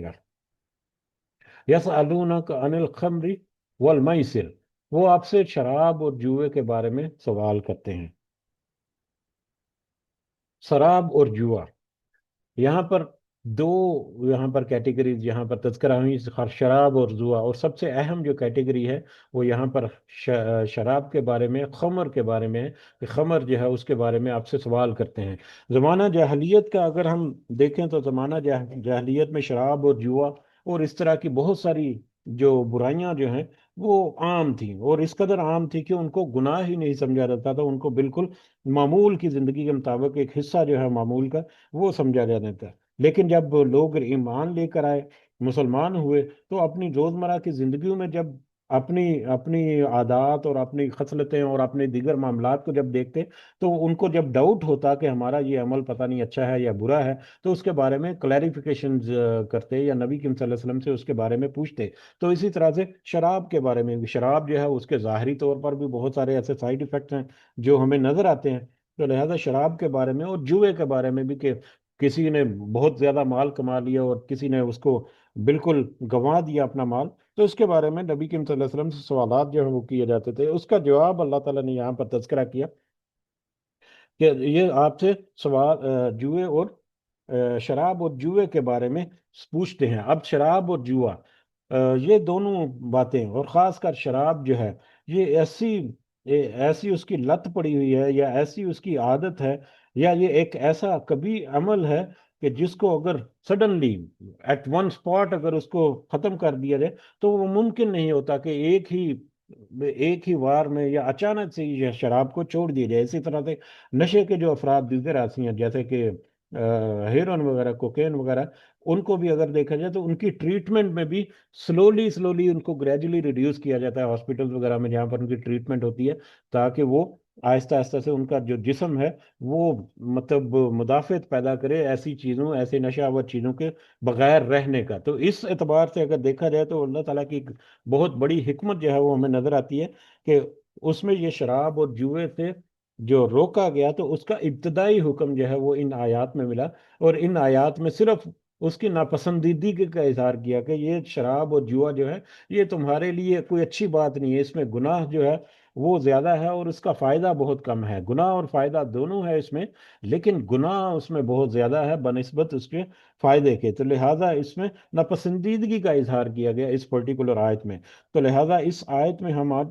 گا۔ یسألونک عن الخمر والمیسر، وہ آپ سے شراب اور جوئے کے بارے میں سوال کرتے ہیں۔ شراب اور جوا، یہاں پر دو یہاں پر کیٹیگریز یہاں پر تذکرہ ہوئی، شراب اور جوا، اور سب سے اہم جو کیٹیگری ہے وہ یہاں پر شراب کے بارے میں، خمر کے بارے میں ہے کہ خمر جو ہے اس کے بارے میں آپ سے سوال کرتے ہیں۔ زمانہ جاہلیت کا اگر ہم دیکھیں تو زمانہ جاہلیت میں شراب اور جوا اور اس طرح کی بہت ساری جو برائیاں جو ہیں وہ عام تھیں، اور اس قدر عام تھی کہ ان کو گناہ ہی نہیں سمجھا جاتا تھا، ان کو بالکل معمول کی زندگی کے مطابق ایک حصہ جو ہے معمول کا وہ سمجھا جاتا تھا۔ لیکن جب لوگ ایمان لے کر آئے، مسلمان ہوئے، تو اپنی روزمرہ کی زندگیوں میں جب اپنی اپنی عادات اور اپنی خصلتیں اور اپنے دیگر معاملات کو جب دیکھتے، تو ان کو جب ڈاؤٹ ہوتا کہ ہمارا یہ عمل پتہ نہیں اچھا ہے یا برا ہے، تو اس کے بارے میں کلیریفیکیشن کرتے یا نبی کریم صلی اللہ علیہ وسلم سے اس کے بارے میں پوچھتے۔ تو اسی طرح سے شراب کے بارے میں بھی، شراب جو ہے اس کے ظاہری طور پر بھی بہت سارے ایسے سائیڈ ایفیکٹس ہیں جو ہمیں نظر آتے ہیں، تو لہذا شراب کے بارے میں اور جوئے کے بارے میں بھی، کہ کسی نے بہت زیادہ مال کما لیا اور کسی نے اس کو بالکل گنوا دیا اپنا مال، تو اس کے بارے میں نبی کریم صلی اللہ علیہ وسلم سے سوالات جو ہیں وہ کیے جاتے تھے۔ اس کا جواب اللہ تعالیٰ نے یہاں پر تذکرہ کیا کہ یہ آپ سے سوال جوئے اور شراب اور جوئے کے بارے میں پوچھتے ہیں۔ اب شراب اور جوا، یہ دونوں باتیں، اور خاص کر شراب جو ہے، یہ ایسی اس کی لت پڑی ہوئی ہے، یا ایسی اس کی عادت ہے، یا یہ ایک ایسا کبھی عمل ہے کہ جس کو اگر سڈنلی ایٹ ون سپاٹ اگر اس کو ختم کر دیا جائے تو وہ ممکن نہیں ہوتا کہ ایک ہی وار میں یا اچانک سے یہ شراب کو چھوڑ دیا جائے۔ اسی طرح سے نشے کے جو افراد دیگر ایسی ہیں، جیسے کہ ہیروئن وغیرہ، کوکین وغیرہ، ان کو بھی اگر دیکھا جائے تو ان کی ٹریٹمنٹ میں بھی سلولی سلولی ان کو گریجولی ریڈیوس کیا جاتا ہے ہاسپٹل وغیرہ میں جہاں پر ان کی ٹریٹمنٹ ہوتی ہے، تاکہ وہ آہستہ آہستہ سے ان کا جو جسم ہے وہ مطلب مدافعت پیدا کرے ایسی چیزوں، ایسے نشہ آور چیزوں کے بغیر رہنے کا۔ تو اس اعتبار سے اگر دیکھا جائے تو اللہ تعالیٰ کی ایک بہت بڑی حکمت جو ہے وہ ہمیں نظر آتی ہے کہ اس میں یہ شراب اور جوئے سے جو روکا گیا، تو اس کا ابتدائی حکم جو ہے وہ ان آیات میں ملا، اور ان آیات میں صرف اس کی ناپسندیدگی کا اظہار کیا کہ یہ شراب اور جوا جو ہے یہ تمہارے لیے کوئی اچھی بات نہیں ہے، اس میں گناہ جو ہے وہ زیادہ ہے اور اس کا فائدہ بہت کم ہے۔ گناہ اور فائدہ دونوں ہے اس میں، لیکن گناہ اس میں بہت زیادہ ہے بنسبت اس کے فائدے کے، تو لہٰذا اس میں ناپسندیدگی کا اظہار کیا گیا اس پرٹیکولر آیت میں۔ تو لہٰذا اس آیت میں ہم آج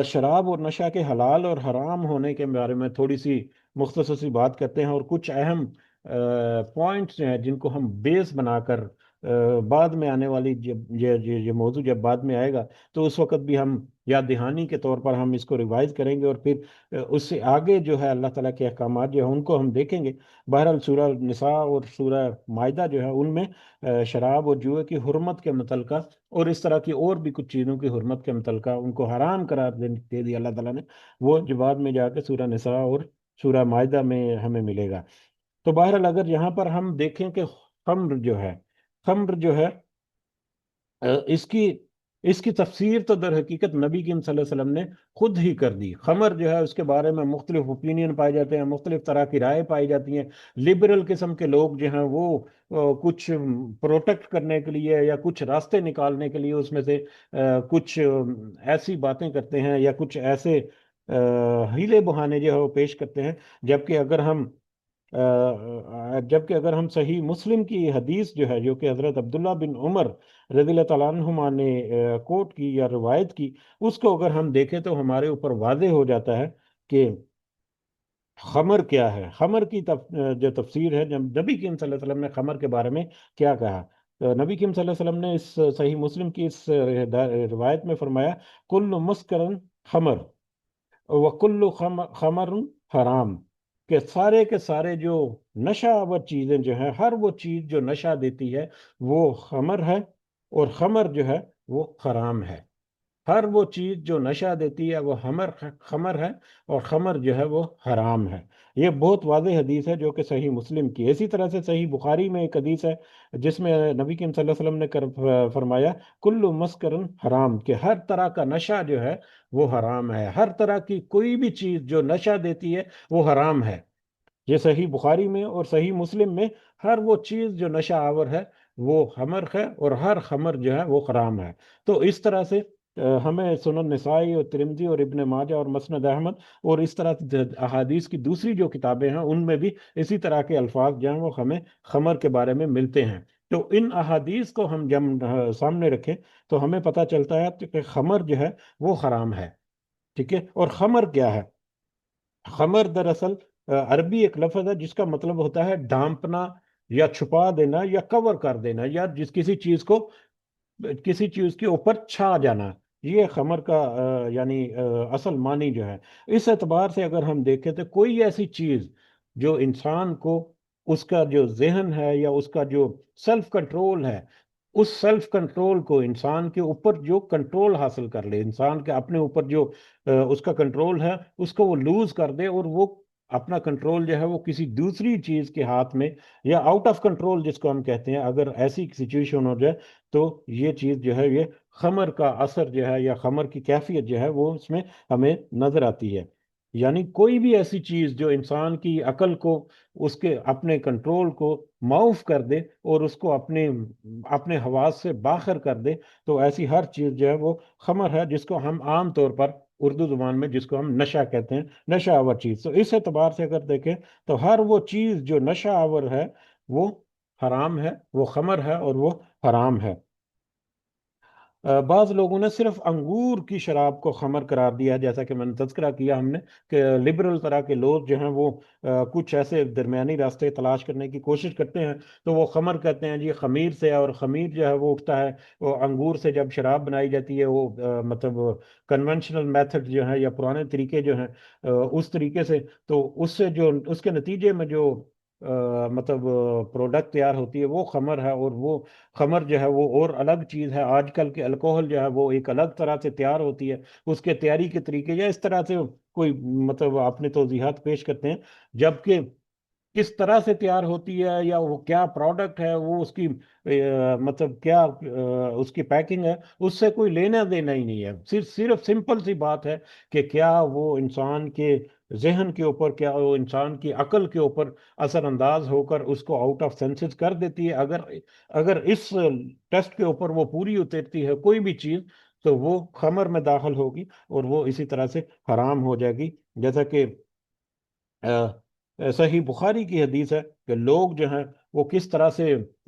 شراب اور نشہ کے حلال اور حرام ہونے کے بارے میں تھوڑی سی مختصر سی بات کرتے ہیں، اور کچھ اہم پوائنٹس ہیں جن کو ہم بیس بنا کر بعد میں آنے والی جب یہ موضوع جب بعد میں آئے گا تو اس وقت بھی ہم یاد دہانی کے طور پر ہم اس کو ریوائز کریں گے، اور پھر اس سے آگے جو ہے اللہ تعالیٰ کے احکامات جو ہیں ان کو ہم دیکھیں گے۔ بہرحال سورہ نساء اور سورہ مائدہ جو ہے ان میں شراب اور جوئے کی حرمت کے متعلقہ اور اس طرح کی اور بھی کچھ چیزوں کی حرمت کے متعلقہ ان کو حرام قرار دے دیا اللہ تعالیٰ نے، وہ جواب میں جا کے سورہ نساء اور سورہ مائدہ میں ہمیں ملے گا۔ تو بہرحال اگر یہاں پر ہم دیکھیں کہ خمر جو ہے اس کی تفسیر تو در حقیقت نبی کریم صلی اللہ علیہ وسلم نے خود ہی کر دی۔ خمر جو ہے اس کے بارے میں مختلف اوپینین پائے جاتے ہیں، مختلف طرح کی رائے پائی جاتی ہیں۔ لبرل قسم کے لوگ جو ہیں وہ کچھ پروٹیکٹ کرنے کے لیے یا کچھ راستے نکالنے کے لیے اس میں سے کچھ ایسی باتیں کرتے ہیں یا کچھ ایسے ہیلے بہانے جو ہے وہ پیش کرتے ہیں، جبکہ اگر ہم صحیح مسلم کی حدیث جو ہے، جو کہ حضرت عبداللہ بن عمر رضی اللہ تعالیٰ عنہما نے کوٹ کی یا روایت کی، اس کو اگر ہم دیکھیں تو ہمارے اوپر واضح ہو جاتا ہے کہ خمر کیا ہے۔ خمر کی جو تفسیر ہے، جب نبی کریم صلی اللہ علیہ وسلم نے خمر کے بارے میں کیا کہا، تو نبی کریم صلی اللہ علیہ وسلم نے اس صحیح مسلم کی اس روایت میں فرمایا، کل مسکرن خمر وکل خمر حرام، کہ سارے کے سارے جو نشہ آور چیزیں جو ہیں، ہر وہ چیز جو نشہ دیتی ہے وہ خمر ہے، اور خمر جو ہے وہ حرام ہے۔ ہر وہ چیز جو نشہ دیتی ہے وہ خمر ہے، اور خمر جو ہے وہ حرام ہے۔ یہ بہت واضح حدیث ہے جو کہ صحیح مسلم کی۔ اسی طرح سے صحیح بخاری میں ایک حدیث ہے جس میں نبی کریم صلی اللہ علیہ وسلم نے فرمایا، کل مسکرن حرام، کہ ہر طرح کا نشہ جو ہے وہ حرام ہے، ہر طرح کی کوئی بھی چیز جو نشہ دیتی ہے وہ حرام ہے۔ یہ صحیح بخاری میں اور صحیح مسلم میں ہر وہ چیز جو نشہ آور ہے وہ خمر ہے، اور ہر خمر جو ہے وہ حرام ہے۔ تو اس طرح سے ہمیں سنن نسائی اور ترمذی اور ابن ماجہ اور مسند احمد اور اس طرح احادیث کی دوسری جو کتابیں ہیں ان میں بھی اسی طرح کے الفاظ جو ہیں وہ ہمیں خمر کے بارے میں ملتے ہیں۔ تو ان احادیث کو ہم جب سامنے رکھیں تو ہمیں پتہ چلتا ہے کہ خمر جو ہے وہ حرام ہے، ٹھیک ہے۔ اور خمر کیا ہے؟ خمر دراصل عربی ایک لفظ ہے جس کا مطلب ہوتا ہے ڈھانپنا یا چھپا دینا یا کور کر دینا، یا کسی چیز کو، کسی چیز کے اوپر چھا جانا۔ یہ خمر کا یعنی اصل معنی جو ہے۔ اس اعتبار سے اگر ہم دیکھیں تو کوئی ایسی چیز جو انسان کو اس کا جو ذہن ہے یا اس کا جو سیلف کنٹرول ہے، اس سیلف کنٹرول کو انسان کے اوپر جو کنٹرول حاصل کر لے، انسان کے اپنے اوپر جو اس کا کنٹرول ہے اس کو وہ لوز کر دے، اور وہ اپنا کنٹرول جو ہے وہ کسی دوسری چیز کے ہاتھ میں، یا آؤٹ آف کنٹرول جس کو ہم کہتے ہیں، اگر ایسی سچویشن ہو جائے تو یہ چیز جو ہے، یہ خمر کا اثر جو ہے یا خمر کی کیفیت جو ہے وہ اس میں ہمیں نظر آتی ہے۔ یعنی کوئی بھی ایسی چیز جو انسان کی عقل کو، اس کے اپنے کنٹرول کو معاف کر دے اور اس کو اپنے حواس سے باخر کر دے، تو ایسی ہر چیز جو ہے وہ خمر ہے، جس کو ہم عام طور پر اردو زبان میں جس کو ہم نشہ کہتے ہیں، نشہ آور چیز۔ تو اس اعتبار سے اگر دیکھیں تو ہر وہ چیز جو نشہ آور ہے وہ حرام ہے، وہ خمر ہے اور وہ حرام ہے۔ بعض لوگوں نے صرف انگور کی شراب کو خمر قرار دیا ہے، جیسا کہ میں نے تذکرہ کیا ہم نے کہ لبرل طرح کے لوگ جو ہیں وہ کچھ ایسے درمیانی راستے تلاش کرنے کی کوشش کرتے ہیں، تو وہ خمر کہتے ہیں جی خمیر سے ہے، اور خمیر جو ہے وہ اٹھتا ہے وہ انگور سے۔ جب شراب بنائی جاتی ہے وہ مطلب کنونشنل میتھڈ جو ہے یا پرانے طریقے جو ہیں اس طریقے سے، تو اس سے جو اس کے نتیجے میں جو مطلب پروڈکٹ تیار ہوتی ہے وہ خمر ہے، اور وہ خمر جو ہے وہ اور الگ چیز ہے۔ آج کل کے الکوہل جو ہے وہ ایک الگ طرح سے تیار ہوتی ہے، اس کے تیاری کے طریقے یا اس طرح سے کوئی مطلب اپنے توضیحات پیش کرتے ہیں، جبکہ کس طرح سے تیار ہوتی ہے یا وہ کیا پروڈکٹ ہے، وہ اس کی مطلب کیا اس کی پیکنگ ہے، اس سے کوئی لینا دینا ہی نہیں ہے۔ صرف سمپل سی بات ہے کہ کیا وہ انسان کے ذہن کے اوپر، کیا وہ انسان کی عقل کے اوپر اثر انداز ہو کر اس کو آؤٹ آف سینسز کر دیتی ہے۔ اگر اس ٹیسٹ کے اوپر وہ پوری اترتی ہے کوئی بھی چیز، تو وہ خمر میں داخل ہوگی اور وہ اسی طرح سے حرام ہو جائے گی۔ جیسا کہ صحیح بخاری کی حدیث ہے کہ لوگ جو ہیں وہ کس طرح سے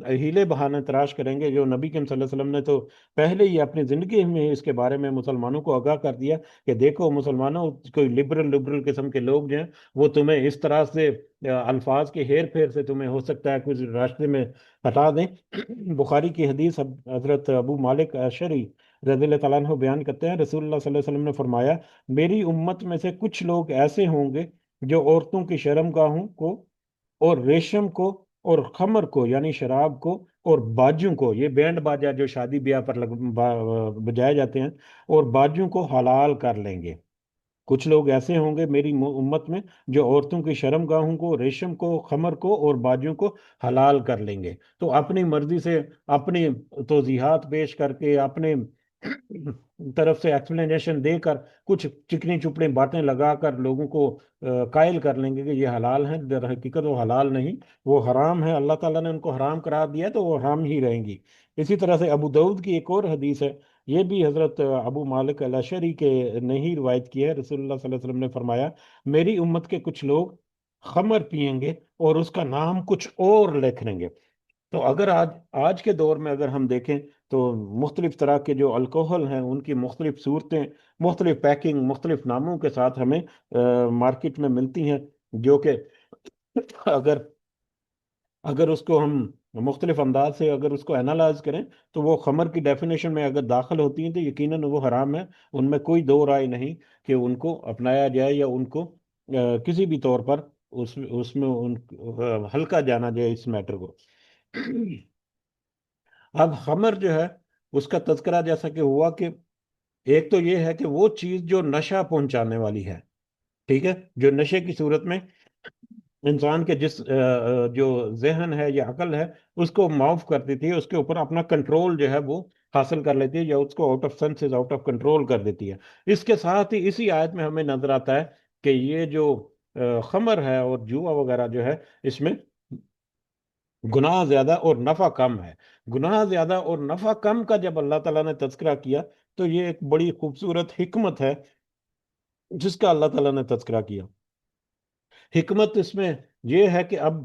ہیلے بہانے تراش کریں گے، جو نبی کریم صلی اللہ علیہ وسلم نے تو پہلے ہی اپنی زندگی میں اس کے بارے میں مسلمانوں کو آگاہ کر دیا کہ دیکھو مسلمانوں، کوئی لبرل قسم کے لوگ جو ہیں وہ تمہیں اس طرح سے الفاظ کے ہیر پھیر سے تمہیں ہو سکتا ہے کچھ راستے میں ہٹا دیں۔ بخاری کی حدیث حضرت ابو مالک اشعری رضی اللہ تعالیٰ عنہ بیان کرتے ہیں، رسول اللہ صلی اللہ علیہ وسلم نے فرمایا میری امت میں سے کچھ لوگ ایسے ہوں گے جو عورتوں کی شرم گاہوں کو اور ریشم کو اور خمر کو یعنی شراب کو اور باجوں کو، یہ بینڈ باجا جو شادی بیاہ پر بجائے جاتے ہیں، اور باجوں کو حلال کر لیں گے۔ کچھ لوگ ایسے ہوں گے میری امت میں جو عورتوں کی شرم گاہوں کو، ریشم کو، خمر کو اور باجوں کو حلال کر لیں گے۔ تو اپنی مرضی سے اپنی توضیحات پیش کر کے اپنے طرف سے ایکسپلینیشن دے کر کچھ چکنی چپڑی باتیں لگا کر لوگوں کو قائل کر لیں گے کہ یہ حلال ہیں، در حقیقت وہ حلال نہیں، وہ حرام ہے۔ اللہ تعالیٰ نے ان کو حرام قرار دیا ہے تو وہ حرام ہی رہیں گی۔ اسی طرح سے ابو داؤد کی ایک اور حدیث ہے، یہ بھی حضرت ابو مالک الاشعری کے نے ہی روایت کی ہے، رسول اللہ صلی اللہ علیہ وسلم نے فرمایا میری امت کے کچھ لوگ خمر پیئیں گے اور اس کا نام کچھ اور لکھ لیں گے۔ تو اگر آج کے دور میں اگر ہم دیکھیں تو مختلف طرح کے جو الکوہل ہیں ان کی مختلف صورتیں، مختلف پیکنگ، مختلف ناموں کے ساتھ ہمیں مارکیٹ میں ملتی ہیں، جو کہ اگر اگر اس کو ہم مختلف انداز سے اگر اس کو انالائز کریں تو وہ خمر کی ڈیفینیشن میں اگر داخل ہوتی ہیں تو یقیناً وہ حرام ہے، ان میں کوئی دو رائے نہیں کہ ان کو اپنایا جائے یا ان کو کسی بھی طور پر اس میں ہلکا جانا جائے اس میٹر کو۔ اب خمر جو ہے اس کا تذکرہ جیسا کہ ہوا کہ ایک تو یہ ہے کہ وہ چیز جو نشہ پہنچانے والی ہے، ٹھیک ہے، جو نشے کی صورت میں انسان کے جو ذہن ہے یا عقل ہے اس کو معاف کر دیتی ہے، اس کے اوپر اپنا کنٹرول جو ہے وہ حاصل کر لیتی ہے، یا اس کو out of senses, out of control کر دیتی ہے۔ اس کے ساتھ ہی اسی آیت میں ہمیں نظر آتا ہے کہ یہ جو خمر ہے اور جوا وغیرہ جو ہے، اس میں گناہ زیادہ اور نفع کم ہے۔ گناہ زیادہ اور نفع کم کا جب اللہ تعالیٰ نے تذکرہ کیا تو یہ ایک بڑی خوبصورت حکمت ہے جس کا اللہ تعالیٰ نے تذکرہ کیا۔ حکمت اس میں یہ ہے کہ اب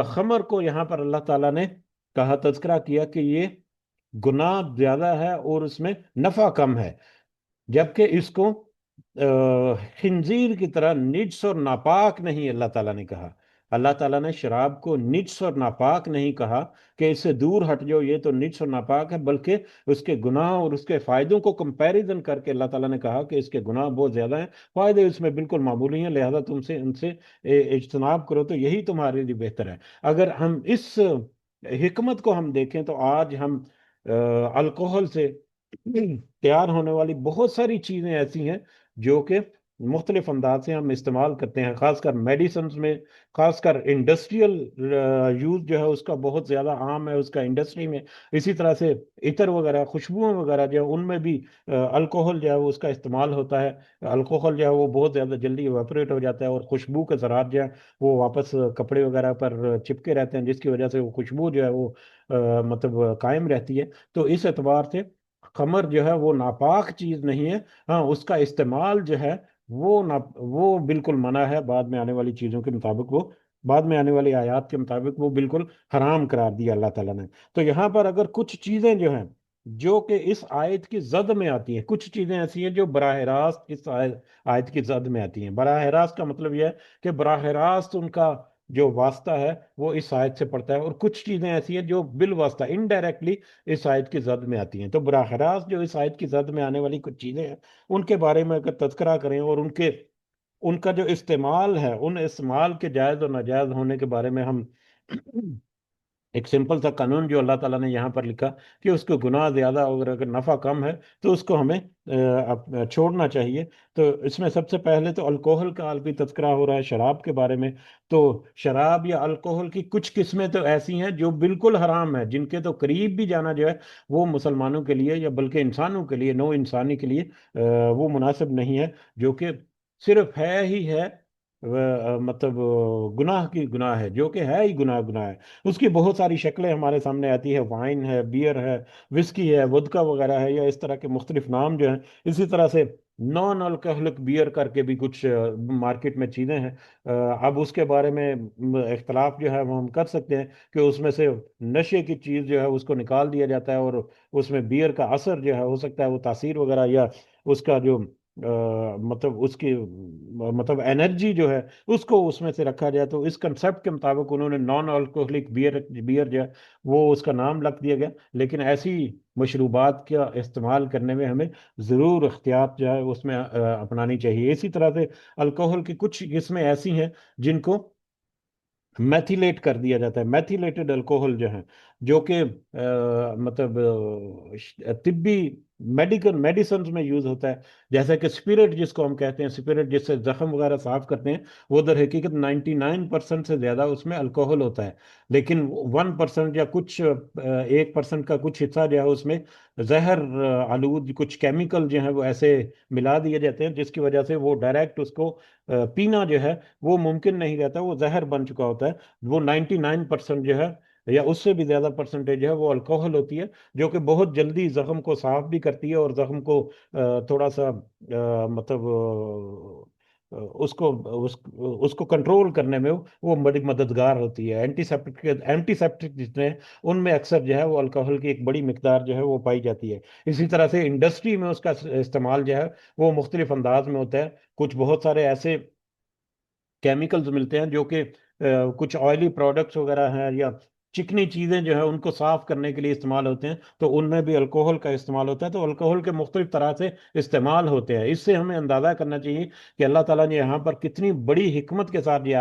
خمر کو یہاں پر اللہ تعالیٰ نے کہا، تذکرہ کیا کہ یہ گناہ زیادہ ہے اور اس میں نفع کم ہے، جبکہ اس کو خنزیر کی طرح نجس اور ناپاک نہیں اللہ تعالیٰ نے کہا۔ اللہ تعالیٰ نے شراب کو نجس اور ناپاک نہیں کہا کہ اس سے دور ہٹ جاؤ، یہ تو نجس اور ناپاک ہے، بلکہ اس کے گناہ اور اس کے فائدوں کو کمپیریزن کر کے اللہ تعالیٰ نے کہا کہ اس کے گناہ بہت زیادہ ہیں، فائدے اس میں بالکل معمولی ہیں، لہذا تم سے ان سے اجتناب کرو تو یہی تمہارے لیے بہتر ہے۔ اگر ہم اس حکمت کو ہم دیکھیں تو آج ہم الکوہل سے تیار ہونے والی بہت ساری چیزیں ایسی ہیں جو کہ مختلف انداز سے ہم استعمال کرتے ہیں، خاص کر میڈیسنز میں، خاص کر انڈسٹریل یوز جو ہے اس کا بہت زیادہ عام ہے اس کا انڈسٹری میں۔ اسی طرح سے عطر وغیرہ، خوشبوؤں وغیرہ جو ہے ان میں بھی الکوہل جو ہے وہ اس کا استعمال ہوتا ہے۔ الکوہل جو ہے وہ بہت زیادہ جلدی ایواپوریٹ ہو جاتا ہے اور خوشبو کے ذرات جو ہے وہ واپس کپڑے وغیرہ پر چپکے رہتے ہیں، جس کی وجہ سے وہ خوشبو جو ہے وہ مطلب قائم رہتی ہے۔ تو اس اعتبار سے خمر جو ہے وہ ناپاک چیز نہیں ہے، ہاں اس کا استعمال جو ہے وہ بالکل منع ہے، بعد میں آنے والی چیزوں کے مطابق وہ بعد میں آنے والی آیات کے مطابق وہ بالکل حرام قرار دیا اللہ تعالیٰ نے۔ تو یہاں پر اگر کچھ چیزیں جو ہیں جو کہ اس آیت کی زد میں آتی ہیں، کچھ چیزیں ایسی ہیں جو براہ راست اس آیت کی زد میں آتی ہیں۔ براہ راست کا مطلب یہ ہے کہ براہ راست ان کا جو واسطہ ہے وہ اس آیت سے پڑتا ہے، اور کچھ چیزیں ایسی ہیں جو بالواسطہ انڈائریکٹلی اس آیت کی زد میں آتی ہیں۔ تو براہ راست جو اس آیت کی زد میں آنے والی کچھ چیزیں ہیں ان کے بارے میں اگر تذکرہ کریں اور ان کا جو استعمال ہے، ان استعمال کے جائز اور ناجائز ہونے کے بارے میں ہم ایک سمپل سا قانون جو اللہ تعالیٰ نے یہاں پر لکھا کہ اس کو گناہ زیادہ اور اگر نفع کم ہے تو اس کو ہمیں چھوڑنا چاہیے۔ تو اس میں سب سے پہلے تو الکوہل کا عالمی تذکرہ ہو رہا ہے شراب کے بارے میں۔ تو شراب یا الکوہل کی کچھ قسمیں تو ایسی ہیں جو بالکل حرام ہیں، جن کے تو قریب بھی جانا جو ہے وہ مسلمانوں کے لیے یا بلکہ انسانوں کے لیے، نو انسانی کے لیے وہ مناسب نہیں ہے، جو کہ صرف ہے ہی ہے مطلب گناہ کی گناہ ہے، جو کہ ہے ہی گناہ گناہ ہے۔ اس کی بہت ساری شکلیں ہمارے سامنے آتی ہے، وائن ہے، بیئر ہے، وسکی ہے، ودکا وغیرہ ہے، یا اس طرح کے مختلف نام جو ہیں۔ اسی طرح سے نان الکوہلک بیئر کر کے بھی کچھ مارکیٹ میں چیزیں ہیں۔ اب اس کے بارے میں اختلاف جو ہے وہ ہم کر سکتے ہیں کہ اس میں سے نشے کی چیز جو ہے اس کو نکال دیا جاتا ہے اور اس میں بیئر کا اثر جو ہے ہو سکتا ہے وہ تاثیر وغیرہ یا اس کا جو مطلب اس کی مطلب انرجی جو ہے اس کو اس میں سے رکھا جائے، تو اس کنسپٹ کے مطابق انہوں نے نان الکوہلک بیئر جو ہے وہ اس کا نام لکھ دیا گیا۔ لیکن ایسی مشروبات کا استعمال کرنے میں ہمیں ضرور احتیاط جو ہے اس میں اپنانی چاہیے۔ اسی طرح سے الکوہل کی کچھ قسمیں ایسی ہیں جن کو میتھیلیٹ کر دیا جاتا ہے، میتھیلیٹڈ الکوہل جو ہیں، جو کہ مطلب طبی میڈیسنز میں یوز ہوتا ہے، جیسا کہ اسپرٹ جس کو ہم کہتے ہیں، اسپرٹ جس سے زخم وغیرہ صاف کرتے ہیں، وہ در حقیقت 99% سے زیادہ اس میں الکوہل ہوتا ہے، لیکن 1% یا کچھ 1% کا کچھ حصہ جو ہے اس میں زہر آلود کچھ کیمیکل جو ہیں وہ ایسے ملا دیے جاتے ہیں جس کی وجہ سے وہ ڈائریکٹ اس کو پینا جو ہے وہ ممکن نہیں رہتا، وہ زہر بن چکا ہوتا ہے۔ وہ 99% جو ہے یا اس سے بھی زیادہ پرسنٹیج ہے وہ الکوہل ہوتی ہے، جو کہ بہت جلدی زخم کو صاف بھی کرتی ہے اور زخم کو تھوڑا سا مطلب اس کو اس اس کو کنٹرول کرنے میں وہ بڑی مددگار ہوتی ہے۔ اینٹی سیپٹک جتنے ہیں ان میں اکثر جو ہے وہ الکوہل کی ایک بڑی مقدار جو ہے وہ پائی جاتی ہے۔ اسی طرح سے انڈسٹری میں اس کا استعمال جو ہے وہ مختلف انداز میں ہوتا ہے۔ کچھ بہت سارے ایسے کیمیکلز ملتے ہیں جو کہ کچھ آئلی پروڈکٹس وغیرہ ہیں یا چکنی چیزیں جو ہیں ان کو صاف کرنے کے لیے استعمال ہوتے ہیں، تو ان میں بھی الکوہل کا استعمال ہوتا ہے۔ تو الکوہل کے مختلف طرح سے استعمال ہوتے ہیں۔ اس سے ہمیں اندازہ کرنا چاہیے کہ اللہ تعالیٰ نے یہاں پر کتنی بڑی حکمت کے ساتھ یہ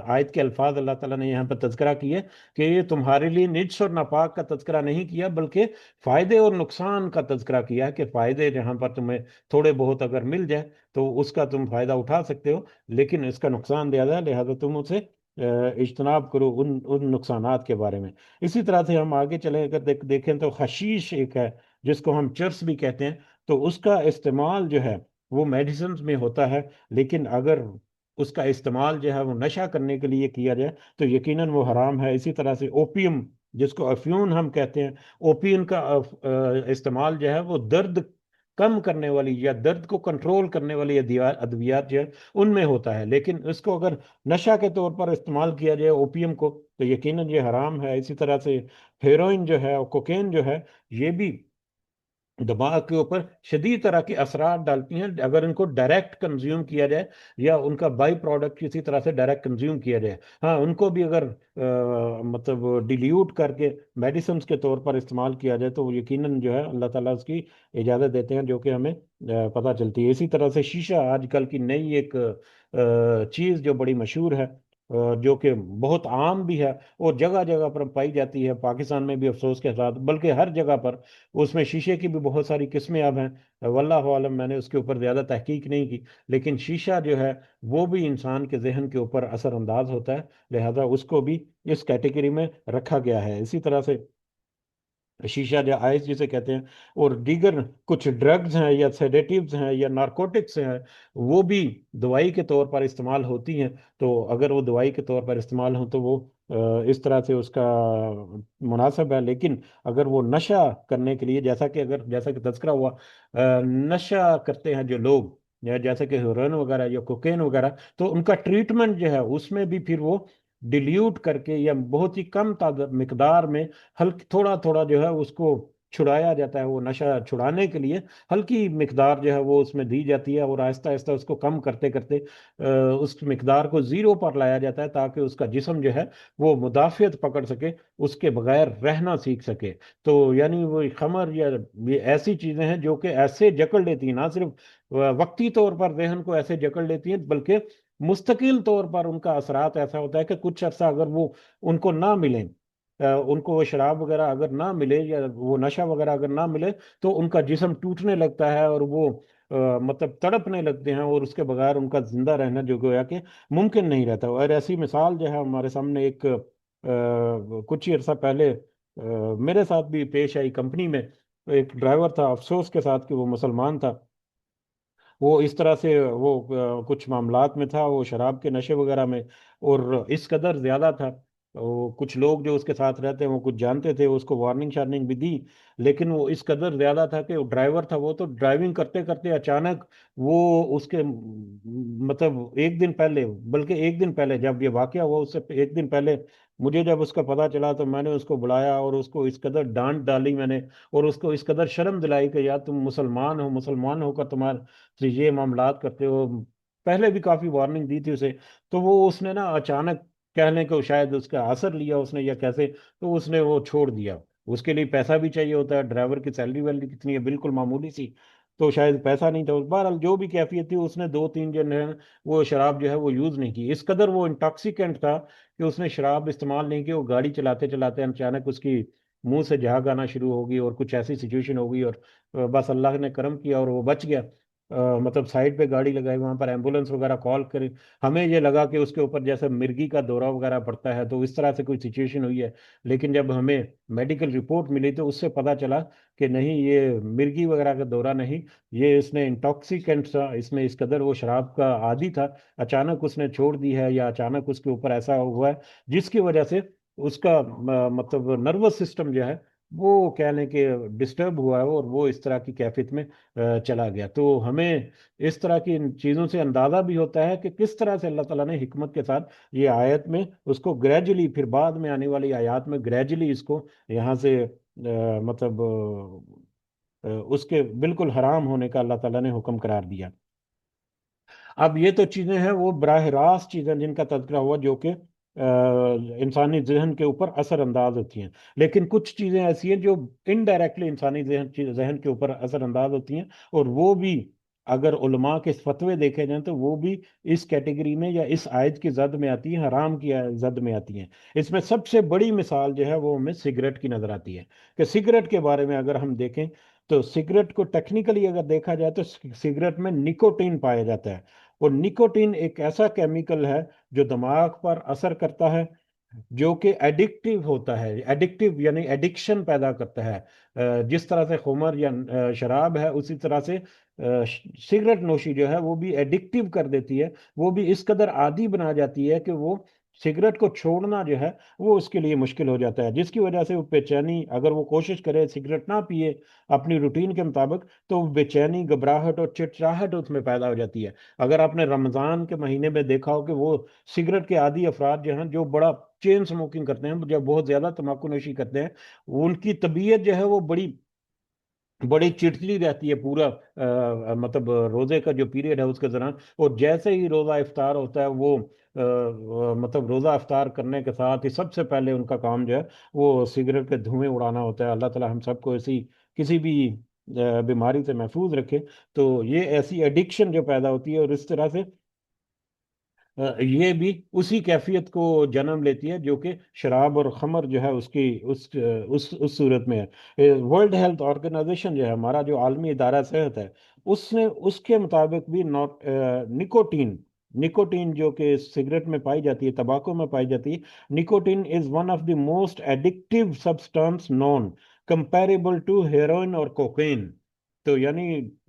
آیت کے الفاظ اللہ تعالیٰ نے یہاں پر تذکرہ کیے کہ یہ تمہارے لیے نجس اور ناپاک کا تذکرہ نہیں کیا، بلکہ فائدے اور نقصان کا تذکرہ کیا ہے کہ فائدے جہاں پر تمہیں تھوڑے بہت اگر مل جائے تو اس کا تم فائدہ اٹھا سکتے ہو، لیکن اس کا نقصان زیادہ ہے، لہذا تم اسے اجتناب کرو ان نقصانات کے بارے میں۔ اسی طرح سے ہم آگے چلیں، اگر دیکھیں تو حشیش ایک ہے جس کو ہم چرس بھی کہتے ہیں، تو اس کا استعمال جو ہے وہ میڈیسنز میں ہوتا ہے، لیکن اگر اس کا استعمال جو ہے وہ نشہ کرنے کے لیے کیا جائے تو یقیناً وہ حرام ہے۔ اسی طرح سے اوپیم، جس کو افیون ہم کہتے ہیں، اوپیم کا استعمال جو ہے وہ درد کم کرنے والی یا درد کو کنٹرول کرنے والی ادویات جو ہے ان میں ہوتا ہے، لیکن اس کو اگر نشہ کے طور پر استعمال کیا جائے اوپیم کو تو یقیناً یہ حرام ہے۔ اسی طرح سے ہیروئن جو ہے اور کوکین جو ہے، یہ بھی دماغ کے اوپر شدید طرح کے اثرات ڈالتی ہیں اگر ان کو ڈائریکٹ کنزیوم کیا جائے یا ان کا بائی پروڈکٹ کسی طرح سے ڈائریکٹ کنزیوم کیا جائے۔ ہاں، ان کو بھی اگر مطلب ڈیلیوٹ کر کے میڈیسنز کے طور پر استعمال کیا جائے تو وہ یقیناً جو ہے اللہ تعالیٰ اس کی اجازت دیتے ہیں، جو کہ ہمیں پتہ چلتی ہے۔ اسی طرح سے شیشہ آج کل کی نئی ایک چیز جو بڑی مشہور ہے، جو کہ بہت عام بھی ہے اور جگہ جگہ پر پائی جاتی ہے، پاکستان میں بھی افسوس کے ساتھ بلکہ ہر جگہ پر اس میں شیشے کی بھی بہت ساری قسمیں اب ہیں۔ واللہ عالم، میں نے اس کے اوپر زیادہ تحقیق نہیں کی، لیکن شیشہ جو ہے وہ بھی انسان کے ذہن کے اوپر اثر انداز ہوتا ہے، لہذا اس کو بھی اس کیٹیگری میں رکھا گیا ہے۔ اسی طرح سے شیشہ جو آئس جسے کہتے ہیں، اور دیگر کچھ ڈرگز ہیں یا سیڈیٹیوز ہیں یا نارکوٹکس ہیں، وہ بھی دوائی کے طور پر استعمال ہوتی ہیں۔ تو اگر وہ دوائی کے طور پر استعمال ہوں تو وہ اس طرح سے اس کا مناسب ہے، لیکن اگر وہ نشہ کرنے کے لیے، جیسا کہ تذکرہ ہوا، نشہ کرتے ہیں جو لوگ، یا جیسے کہ ہیروئن وغیرہ یا کوکین وغیرہ، تو ان کا ٹریٹمنٹ جو ہے اس میں بھی پھر وہ ڈیلیوٹ کر کے یا بہت ہی کم مقدار میں تھوڑا تھوڑا جو ہے اس کو چھڑایا جاتا ہے۔ وہ نشہ چھڑانے کے لیے ہلکی مقدار جو ہے وہ اس میں دی جاتی ہے، اور آہستہ آہستہ اس کو کم کرتے کرتے اس مقدار کو زیرو پر لایا جاتا ہے تاکہ اس کا جسم جو ہے وہ مدافعت پکڑ سکے، اس کے بغیر رہنا سیکھ سکے۔ تو یعنی وہ خمر یا یہ ایسی چیزیں ہیں جو کہ ایسے جکڑ لیتی ہیں، نہ صرف وقتی طور پر ذہن کو ایسے جکڑ لیتی ہیں بلکہ مستقل طور پر ان کا اثرات ایسا ہوتا ہے کہ کچھ عرصہ اگر وہ ان کو نہ ملیں، ان کو وہ شراب وغیرہ اگر نہ ملے یا وہ نشہ وغیرہ اگر نہ ملے تو ان کا جسم ٹوٹنے لگتا ہے اور وہ مطلب تڑپنے لگتے ہیں، اور اس کے بغیر ان کا زندہ رہنا جو گویا کہ ممکن نہیں رہتا۔ اور ایسی مثال جو ہے ہمارے سامنے ایک کچھ ہی عرصہ پہلے میرے ساتھ بھی پیش آئی۔ کمپنی میں ایک ڈرائیور تھا، افسوس کے ساتھ کہ وہ مسلمان تھا، وہ اس طرح سے وہ کچھ معاملات میں تھا، وہ شراب کے نشے وغیرہ میں، اور اس قدر زیادہ تھا۔ وہ کچھ لوگ جو اس کے ساتھ رہتے ہیں وہ کچھ جانتے تھے، اس کو وارننگ شارننگ بھی دی، لیکن وہ اس قدر زیادہ تھا کہ وہ ڈرائیور تھا، وہ تو ڈرائیونگ کرتے کرتے اچانک وہ اس کے مطلب ایک دن پہلے، بلکہ ایک دن پہلے جب یہ واقعہ ہوا اس سے ایک دن پہلے مجھے جب اس کا پتہ چلا تو میں نے اس کو بلایا اور اس کو اس قدر ڈانٹ ڈالی میں نے، اور اس کو اس قدر شرم دلائی کہ یار تم مسلمان ہو، مسلمان ہو کر تمہارے تو یہ معاملات کرتے ہو۔ پہلے بھی کافی وارننگ دی تھی اسے، تو وہ اس نے نا اچانک کہہ لیں کہ شاید اس کا اثر لیا اس نے یا کیسے، تو اس نے وہ چھوڑ دیا۔ اس کے لیے پیسہ بھی چاہیے ہوتا ہے، ڈرائیور کی سیلری ویلری کتنی ہے، بالکل معمولی سی، تو شاید پیسہ نہیں تھا۔ بہرحال جو بھی کیفیت تھی، اس نے دو تین جو ہے وہ شراب جو ہے وہ یوز نہیں کی، اس قدر وہ انٹاکسیکینٹ تھا کہ اس نے شراب استعمال نہیں کی۔ وہ گاڑی چلاتے چلاتے اچانک اس کی منہ سے جھاگ آنا شروع ہو گئی اور کچھ ایسی سچویشن ہو گئی، اور بس اللہ نے کرم کیا اور وہ بچ گیا۔ مطلب سائڈ پہ گاڑی لگائی، وہاں پر ایمبولینس وغیرہ کال کری، ہمیں یہ لگا کہ اس کے اوپر جیسے مرگی کا دورہ وغیرہ پڑتا ہے، تو اس طرح سے کوئی سچویشن ہوئی ہے، لیکن جب ہمیں میڈیکل رپورٹ ملی تو اس سے پتا چلا کہ نہیں، یہ مرگی وغیرہ کا دورہ نہیں، یہ اس نے انٹاکسیکینٹ تھا، اس میں اس قدر وہ شراب کا عادی تھا، اچانک اس نے چھوڑ دی ہے یا اچانک اس کے اوپر ایسا ہوا ہے جس کی وجہ سے اس کا مطلب نروس سسٹم جو ہے وہ کہہ لیں کہ ڈسٹرب ہوا ہے، اور وہ اس طرح کی کیفیت میں چلا گیا۔ تو ہمیں اس طرح کی ان چیزوں سے اندازہ بھی ہوتا ہے کہ کس طرح سے اللہ تعالیٰ نے حکمت کے ساتھ یہ آیت میں اس کو گریجولی، پھر بعد میں آنے والی آیات میں گریجولی اس کو یہاں سے مطلب اس کے بالکل حرام ہونے کا اللہ تعالیٰ نے حکم قرار دیا۔ اب یہ تو چیزیں ہیں وہ براہ راست چیزیں جن کا تذکرہ ہوا جو کہ انسانی ذہن کے اوپر اثر انداز ہوتی ہیں، لیکن کچھ چیزیں ایسی ہیں جو انڈائریکٹلی انسانی ذہن کے اوپر اثر انداز ہوتی ہیں، اور وہ بھی اگر علماء کے فتوے دیکھے جائیں تو وہ بھی اس کیٹیگری میں یا اس آیت کی زد میں آتی ہیں، حرام کی زد میں آتی ہیں۔ اس میں سب سے بڑی مثال جو ہے وہ ہمیں سگریٹ کی نظر آتی ہے، کہ سگریٹ کے بارے میں اگر ہم دیکھیں تو سگریٹ کو ٹیکنیکلی اگر دیکھا جائے تو سگریٹ میں نکوٹین پایا جاتا ہے، اور نکوٹین ایک ایسا کیمیکل ہے جو دماغ پر اثر کرتا ہے، جو کہ ایڈکٹیو ہوتا ہے، ایڈکٹیو یعنی ایڈکشن پیدا کرتا ہے۔ جس طرح سے خمر یا شراب ہے، اسی طرح سے سگریٹ نوشی جو ہے وہ بھی ایڈکٹیو کر دیتی ہے، وہ بھی اس قدر عادی بنا جاتی ہے کہ وہ سگریٹ کو چھوڑنا جو ہے وہ اس کے لیے مشکل ہو جاتا ہے، جس کی وجہ سے وہ بے چینی، اگر وہ کوشش کرے سگریٹ نہ پیے اپنی روٹین کے مطابق، تو بے چینی، گھبراہٹ اور چڑچڑاہٹ اس میں پیدا ہو جاتی ہے۔ اگر آپ نے رمضان کے مہینے میں دیکھا ہو کہ وہ سگریٹ کے عادی افراد جو ہیں، جو بڑا چین سموکنگ کرتے ہیں، جب بہت زیادہ تمباکو نوشی کرتے ہیں، ان کی طبیعت جو ہے وہ بڑی بڑی چڑچڑی رہتی ہے پورا مطلب روزے کا جو پیریڈ ہے اس کے دوران، اور جیسے ہی روزہ افطار ہوتا ہے وہ مطلب روزہ افطار کرنے کے ساتھ ہی سب سے پہلے ان کا کام جو ہے وہ سگریٹ کے دھوئیں اڑانا ہوتا ہے۔ اللہ تعالی ہم سب کو ایسی کسی بھی بیماری سے محفوظ رکھے۔ تو یہ ایسی ایڈکشن جو پیدا ہوتی ہے، اور اس طرح سے یہ بھی اسی کیفیت کو جنم لیتی ہے جو کہ شراب اور خمر جو ہے اس کی اس صورت میں ہے۔ ورلڈ ہیلتھ آرگنائزیشن جو ہے، ہمارا جو عالمی ادارہ صحت ہے، اس نے اس کے مطابق بھی نکوٹین نکوٹین جو کہ سگریٹ میں پائی جاتی ہے، تمباکو میں پائی جاتی ہے، nicotine is one of the most addictive substance known, comparable to heroin اور کوکین۔ تو یعنی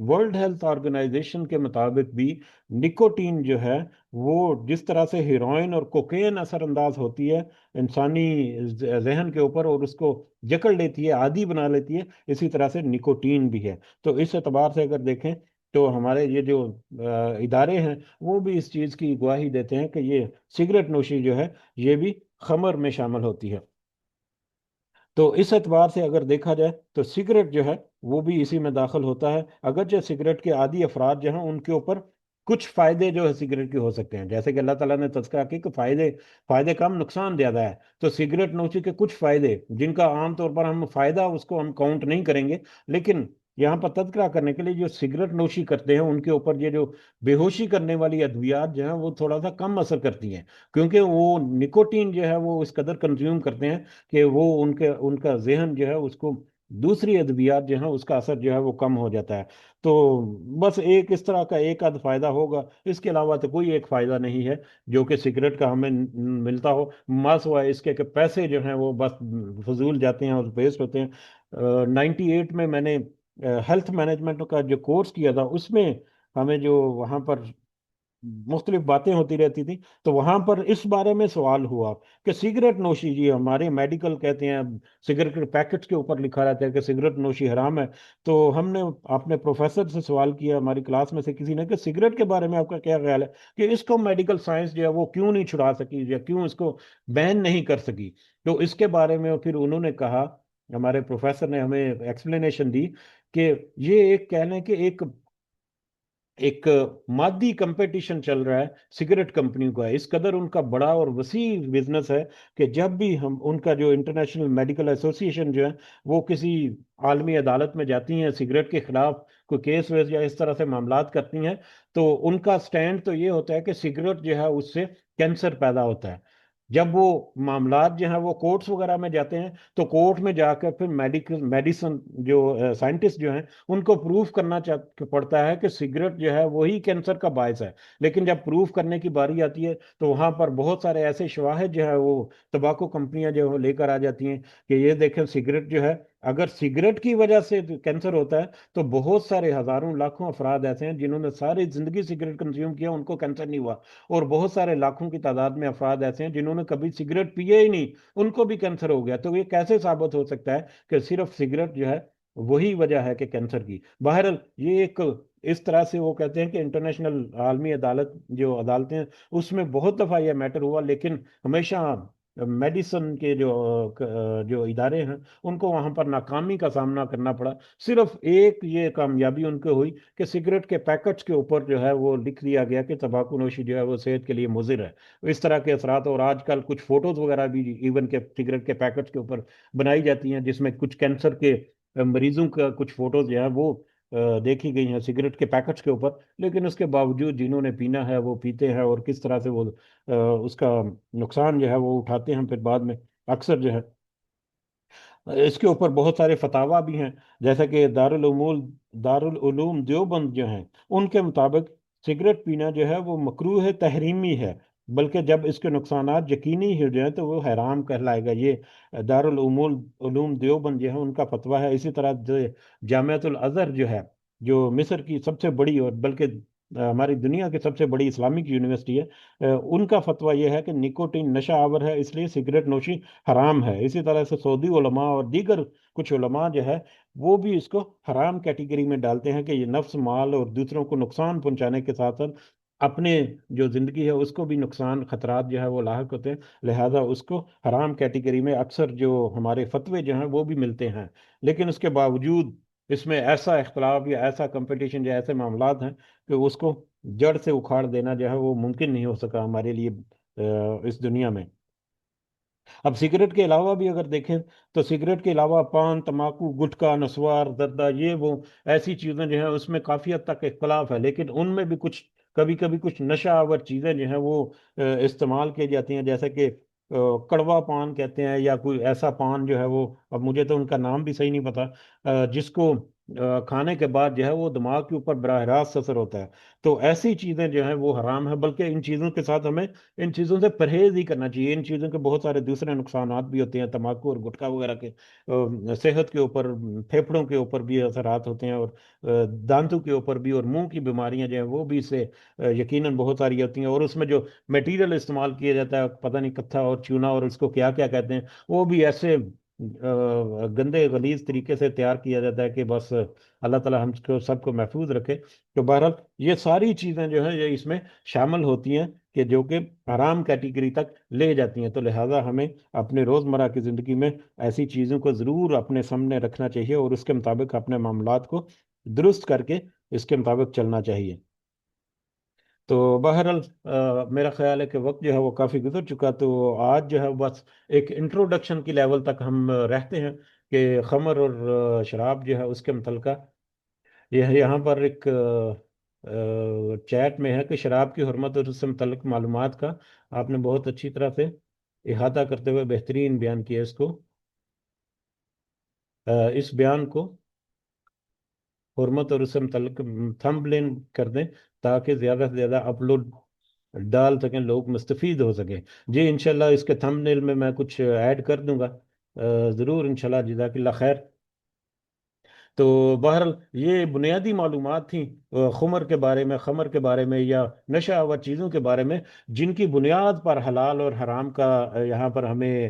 ورلڈ ہیلتھ آرگنائزیشن کے مطابق بھی نکوٹین جو ہے وہ جس طرح سے ہیروئن اور کوکین اثر انداز ہوتی ہے انسانی ذہن کے اوپر اور اس کو جکڑ لیتی ہے، عادی بنا لیتی ہے، اسی طرح سے نکوٹین بھی ہے۔ تو اس اعتبار سے اگر دیکھیں تو ہمارے یہ جو ادارے ہیں وہ بھی اس چیز کی گواہی دیتے ہیں کہ یہ سگریٹ نوشی جو ہے یہ بھی خمر میں شامل ہوتی ہے۔ تو اس اعتبار سے اگر دیکھا جائے تو سگریٹ جو ہے وہ بھی اسی میں داخل ہوتا ہے، اگرچہ سگریٹ کے عادی افراد جو ہیں ان کے اوپر کچھ فائدے جو ہے سگریٹ کے ہو سکتے ہیں، جیسے کہ اللہ تعالیٰ نے تذکرہ کیا کہ فائدے کم، نقصان زیادہ ہے۔ تو سگریٹ نوشی کے کچھ فائدے، جن کا عام طور پر ہم فائدہ اس کو ہم کاؤنٹ نہیں کریں گے، لیکن یہاں پر تذکرہ کرنے کے لیے جو سگریٹ نوشی کرتے ہیں ان کے اوپر یہ جو بے ہوشی کرنے والی ادویات جو ہیں وہ تھوڑا سا کم اثر کرتی ہیں، کیونکہ وہ نکوٹین جو ہے وہ اس قدر کنزیوم کرتے ہیں کہ وہ ان کا ذہن جو ہے اس کو دوسری ادویات جو ہیں اس کا اثر جو ہے وہ کم ہو جاتا ہے۔ تو بس ایک اس طرح کا ایک آدھ فائدہ ہوگا، اس کے علاوہ تو کوئی ایک فائدہ نہیں ہے جو کہ سگریٹ کا ہمیں ملتا ہو، ما سوائے اس کے کہ پیسے جو ہیں وہ بس فضول جاتے ہیں اور ویسٹ ہوتے ہیں۔ 98 میں میں نے ہیلتھ مینجمنٹ کا جو کورس کیا تھا، اس میں ہمیں جو وہاں پر مختلف باتیں ہوتی رہتی تھی، تو وہاں پر اس بارے میں سوال ہوا کہ سگریٹ نوشی، جی ہمارے میڈیکل کہتے ہیں سگریٹ کے پیکٹس کے اوپر لکھا رہتا ہے کہ سگریٹ نوشی حرام ہے۔ تو ہم نے اپنے پروفیسر سے سوال کیا، ہماری کلاس میں سے کسی نے، کہ سگریٹ کے بارے میں آپ کا کیا خیال ہے کہ اس کو میڈیکل سائنس جو ہے وہ کیوں نہیں چھڑا سکی یا کیوں اس کو بین نہیں کر سکی؟ تو اس کے بارے میں پھر انہوں نے کہا، ہمارے پروفیسر نے ہمیں ایکسپلینیشن دی کہ یہ ایک کہہ لیں کہ ایک مادی کمپٹیشن چل رہا ہے سگریٹ کمپنیوں کا، اس قدر ان کا بڑا اور وسیع بزنس ہے کہ جب بھی ہم ان کا جو انٹرنیشنل میڈیکل ایسوسی ایشن جو ہے وہ کسی عالمی عدالت میں جاتی ہیں سگریٹ کے خلاف، کوئی کیس ویس یا اس طرح سے معاملات کرتی ہیں، تو ان کا سٹینڈ تو یہ ہوتا ہے کہ سگریٹ جو ہے اس سے کینسر پیدا ہوتا ہے۔ جب وہ معاملات جو ہیں وہ کورٹس وغیرہ میں جاتے ہیں تو کورٹ میں جا کر پھر میڈیسن جو سائنٹسٹ جو ہیں ان کو پروف کرنا پڑتا ہے کہ سگریٹ جو ہے وہی کینسر کا باعث ہے، لیکن جب پروف کرنے کی باری آتی ہے تو وہاں پر بہت سارے ایسے شواہد جو ہے وہ تمباکو کمپنیاں جو لے کر آ جاتی ہیں کہ یہ دیکھیں سگریٹ جو ہے، اگر سگریٹ کی وجہ سے کینسر ہوتا ہے تو بہت سارے ہزاروں لاکھوں افراد ایسے ہیں جنہوں نے ساری زندگی سگریٹ کنزیوم کیا، ان کو کینسر نہیں ہوا، اور بہت سارے لاکھوں کی تعداد میں افراد ایسے ہیں جنہوں نے کبھی سگریٹ پیے ہی نہیں، ان کو بھی کینسر ہو گیا۔ تو یہ کیسے ثابت ہو سکتا ہے کہ صرف سگریٹ جو ہے وہی وجہ ہے کہ کینسر کی؟ بہرحال یہ ایک اس طرح سے وہ کہتے ہیں کہ انٹرنیشنل عالمی عدالت جو عدالتیں ہیں اس میں بہت دفعہ یہ میٹر ہوا، لیکن ہمیشہ میڈیسن کے جو ادارے ہیں ان کو وہاں پر ناکامی کا سامنا کرنا پڑا۔ صرف ایک یہ کامیابی ان کو ہوئی کہ سگریٹ کے پیکٹس کے اوپر جو ہے وہ لکھ دیا گیا کہ تمباکو نوشی جو ہے وہ صحت کے لیے مضر ہے، اس طرح کے اثرات۔ اور آج کل کچھ فوٹوز وغیرہ بھی ایون کے سگریٹ کے پیکٹس کے اوپر بنائی جاتی ہیں جس میں کچھ کینسر کے مریضوں کا کچھ فوٹوز جو ہیں وہ دیکھی گئی ہیں سگریٹ کے پیکٹس کے اوپر، لیکن اس کے باوجود جنہوں نے پینا ہے وہ پیتے ہیں، اور کس طرح سے وہ اس کا نقصان جو ہے وہ اٹھاتے ہیں پھر بعد میں اکثر جو ہے۔ اس کے اوپر بہت سارے فتاوی بھی ہیں، جیسا کہ دارالعلوم دیوبند جو ہیں ان کے مطابق سگریٹ پینا جو ہے وہ مکروہ تحریمی ہے، بلکہ جب اس کے نقصانات یقینی ہو جائیں تو وہ حرام کہلائے گا۔ یہ دارالعلوم علوم دیوبند جو ہے ان کا فتویٰ ہے۔ اسی طرح جامعۃ الازہر جو ہے، جو مصر کی سب سے بڑی اور بلکہ ہماری دنیا کی سب سے بڑی اسلامک یونیورسٹی ہے، ان کا فتویٰ یہ ہے کہ نکوٹین نشہ آور ہے، اس لیے سگریٹ نوشی حرام ہے۔ اسی طرح سے سعودی علماء اور دیگر کچھ علماء جو ہے وہ بھی اس کو حرام کیٹیگری میں ڈالتے ہیں کہ یہ نفس، مال اور دوسروں کو نقصان پہنچانے کے ساتھ ساتھ اپنے جو زندگی ہے اس کو بھی نقصان خطرات جو ہے وہ لاحق ہوتے ہیں، لہذا اس کو حرام کیٹیگری میں اکثر جو ہمارے فتوے جو ہیں وہ بھی ملتے ہیں۔ لیکن اس کے باوجود اس میں ایسا اختلاف یا ایسا کمپٹیشن یا ایسے معاملات ہیں کہ اس کو جڑ سے اکھاڑ دینا جو ہے وہ ممکن نہیں ہو سکا ہمارے لیے اس دنیا میں۔ اب سگریٹ کے علاوہ بھی اگر دیکھیں تو سگریٹ کے علاوہ پان، تمباکو، گٹکا، نسوار، زردہ، یہ وہ ایسی چیزیں جو ہیں اس میں کافی حد تک اختلاف ہے، لیکن ان میں بھی کچھ کبھی کبھی کچھ نشہ آور چیزیں جو ہیں وہ استعمال کی جاتی ہیں، جیسے کہ کڑوا پان کہتے ہیں، یا کوئی ایسا پان جو ہے وہ، اب مجھے تو ان کا نام بھی صحیح نہیں پتا، جس کو کھانے کے بعد جو ہے وہ دماغ کے اوپر براہ راست اثر ہوتا ہے۔ تو ایسی چیزیں جو ہیں وہ حرام ہیں، بلکہ ان چیزوں کے ساتھ ہمیں ان چیزوں سے پرہیز ہی کرنا چاہیے۔ ان چیزوں کے بہت سارے دوسرے نقصانات بھی ہوتے ہیں، تمباکو اور گٹکا وغیرہ کے صحت کے اوپر، پھیپھڑوں کے اوپر بھی اثرات ہوتے ہیں، اور دانتوں کے اوپر بھی، اور منہ کی بیماریاں جو ہیں وہ بھی اس سے یقیناً بہت ساری ہوتی ہیں۔ اور اس میں جو میٹیریل استعمال کیا جاتا ہے، پتہ نہیں کتھا اور چونا اور اس کو کیا کیا کہتے ہیں، وہ بھی ایسے گندے غلیظ طریقے سے تیار کیا جاتا ہے کہ بس اللہ تعالی ہم کو سب کو محفوظ رکھے۔ تو بہرحال یہ ساری چیزیں جو ہیں یہ اس میں شامل ہوتی ہیں کہ جو کہ حرام کیٹیگری تک لے جاتی ہیں۔ تو لہٰذا ہمیں اپنے روزمرہ کی زندگی میں ایسی چیزوں کو ضرور اپنے سامنے رکھنا چاہیے، اور اس کے مطابق اپنے معاملات کو درست کر کے اس کے مطابق چلنا چاہیے۔ تو بہرحال میرا خیال ہے کہ وقت جو ہے وہ کافی گزر چکا، تو آج جو ہے بس ایک انٹروڈکشن کی لیول تک ہم رہتے ہیں کہ خمر اور شراب جو ہے اس کے متعلقہ یہ یہاں پر ایک چیٹ میں ہے کہ شراب کی حرمت اور اس سے متعلق معلومات کا آپ نے بہت اچھی طرح سے احاطہ کرتے ہوئے بہترین بیان کیا اس کو، اس بیان کو حرمت اور اس سے متعلق تھمبلن کر دیں تاکہ زیادہ سے زیادہ اپلوڈ ڈال سکیں، لوگ مستفید ہو سکیں۔ جی انشاءاللہ اس کے تھمبنیل میں میں کچھ ایڈ کر دوں گا، ضرور انشاءاللہ، جزاک اللہ خیر۔ تو بہرحال یہ بنیادی معلومات تھیں خمر کے بارے میں یا نشہ آور چیزوں کے بارے میں، جن کی بنیاد پر حلال اور حرام کا یہاں پر ہمیں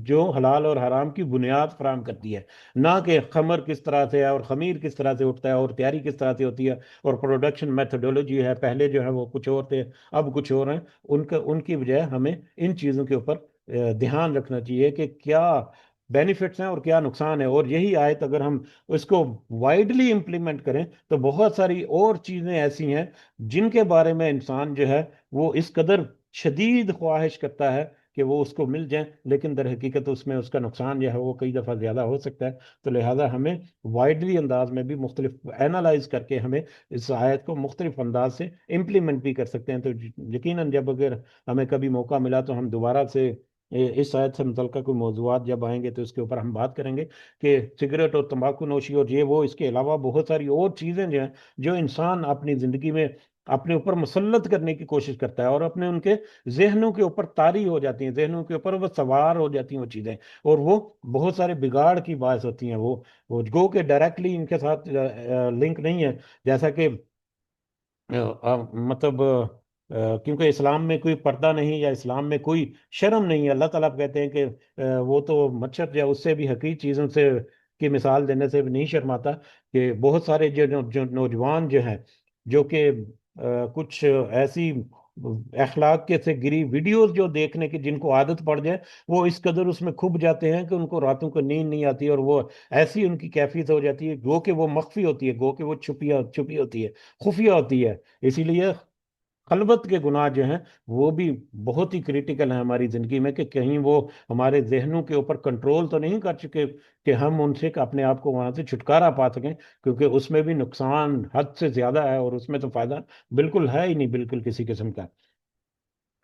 جو حلال اور حرام کی بنیاد فراہم کرتی ہے، نہ کہ خمر کس طرح سے ہے اور خمیر کس طرح سے اٹھتا ہے اور تیاری کس طرح سے ہوتی ہے اور پروڈکشن میتھڈولوجی ہے، پہلے جو ہے وہ کچھ اور تھے اب کچھ اور ہیں۔ ان کی بجائے ہمیں ان چیزوں کے اوپر دھیان رکھنا چاہیے کہ کیا بینیفٹس ہیں اور کیا نقصان ہے، اور یہی آیت اگر ہم اس کو وائڈلی امپلیمنٹ کریں تو بہت ساری اور چیزیں ایسی ہیں جن کے بارے میں انسان جو ہے وہ اس قدر شدید خواہش کرتا ہے کہ وہ اس کو مل جائیں، لیکن در حقیقت اس میں اس کا نقصان جو ہے وہ کئی دفعہ زیادہ ہو سکتا ہے۔ تو لہٰذا ہمیں وائڈلی انداز میں بھی مختلف اینالائز کر کے ہمیں اس آیت کو مختلف انداز سے امپلیمنٹ بھی کر سکتے ہیں۔ تو یقیناً جب اگر ہمیں کبھی موقع ملا تو ہم دوبارہ سے اس آیت سے متعلقہ کوئی موضوعات جب آئیں گے تو اس کے اوپر ہم بات کریں گے کہ سگریٹ اور تمباکو نوشی اور یہ وہ، اس کے علاوہ بہت ساری اور چیزیں جو ہیں جو انسان اپنی زندگی میں اپنے اوپر مسلط کرنے کی کوشش کرتا ہے، اور اپنے ان کے ذہنوں کے اوپر طاری ہو جاتی ہیں، ذہنوں کے اوپر وہ سوار ہو جاتی ہیں وہ چیزیں، اور وہ بہت سارے بگاڑ کی باعث ہوتی ہیں۔ وہ گو کہ ڈائریکٹلی ان کے ساتھ لنک نہیں ہے، جیسا کہ مطلب کیونکہ اسلام میں کوئی پردہ نہیں یا اسلام میں کوئی شرم نہیں ہے، اللہ تعالیٰ کہتے ہیں کہ وہ تو مچھر یا اس سے بھی حقیر چیزوں سے کی مثال دینے سے بھی نہیں شرماتا، کہ بہت سارے جو نوجوان جو ہیں جو کہ کچھ ایسی اخلاق کے سے گری ویڈیوز جو دیکھنے کی جن کو عادت پڑ جائے، وہ اس قدر اس میں کھب جاتے ہیں کہ ان کو راتوں کو نیند نہیں آتی، اور وہ ایسی ان کی کیفیت ہو جاتی ہے گو کہ وہ مخفی ہوتی ہے، گو کہ وہ چھپی ہوتی ہے، خفیہ ہوتی ہے۔ اسی لیے خلوت کے گناہ جو ہیں وہ بھی بہت ہی کریٹیکل ہیں ہماری زندگی میں، کہ کہیں وہ ہمارے ذہنوں کے اوپر کنٹرول تو نہیں کر چکے کہ ہم ان سے اپنے آپ کو وہاں سے چھٹکارا پا سکیں، کیونکہ اس میں بھی نقصان حد سے زیادہ ہے اور اس میں تو فائدہ بالکل ہے ہی نہیں، بالکل کسی قسم کا۔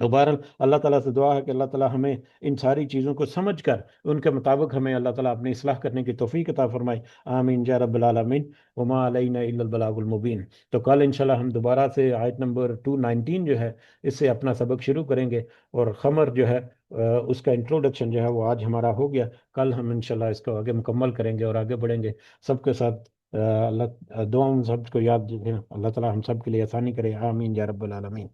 تو بہرحال اللہ تعالیٰ سے دعا ہے کہ اللہ تعالیٰ ہمیں ان ساری چیزوں کو سمجھ کر ان کے مطابق ہمیں اللہ تعالیٰ اپنی اصلاح کرنے کی توفیق عطا فرمائے. آمین یا رب العالمین. وما علینا الا البلاغ المبین. تو کل انشاءاللہ ہم دوبارہ سے آیت نمبر 219 جو ہے اس سے اپنا سبق شروع کریں گے. اور خمر جو ہے اس کا انٹروڈکشن جو ہے وہ آج ہمارا ہو گیا. کل ہم انشاءاللہ اس کو آگے مکمل کریں گے اور آگے بڑھیں گے سب کے ساتھ. اللہ دعاؤں سب کو یاد رکھیں. اللہ تعالیٰ ہم سب کے لیے آسانی کرے. آمین یا رب العالمین.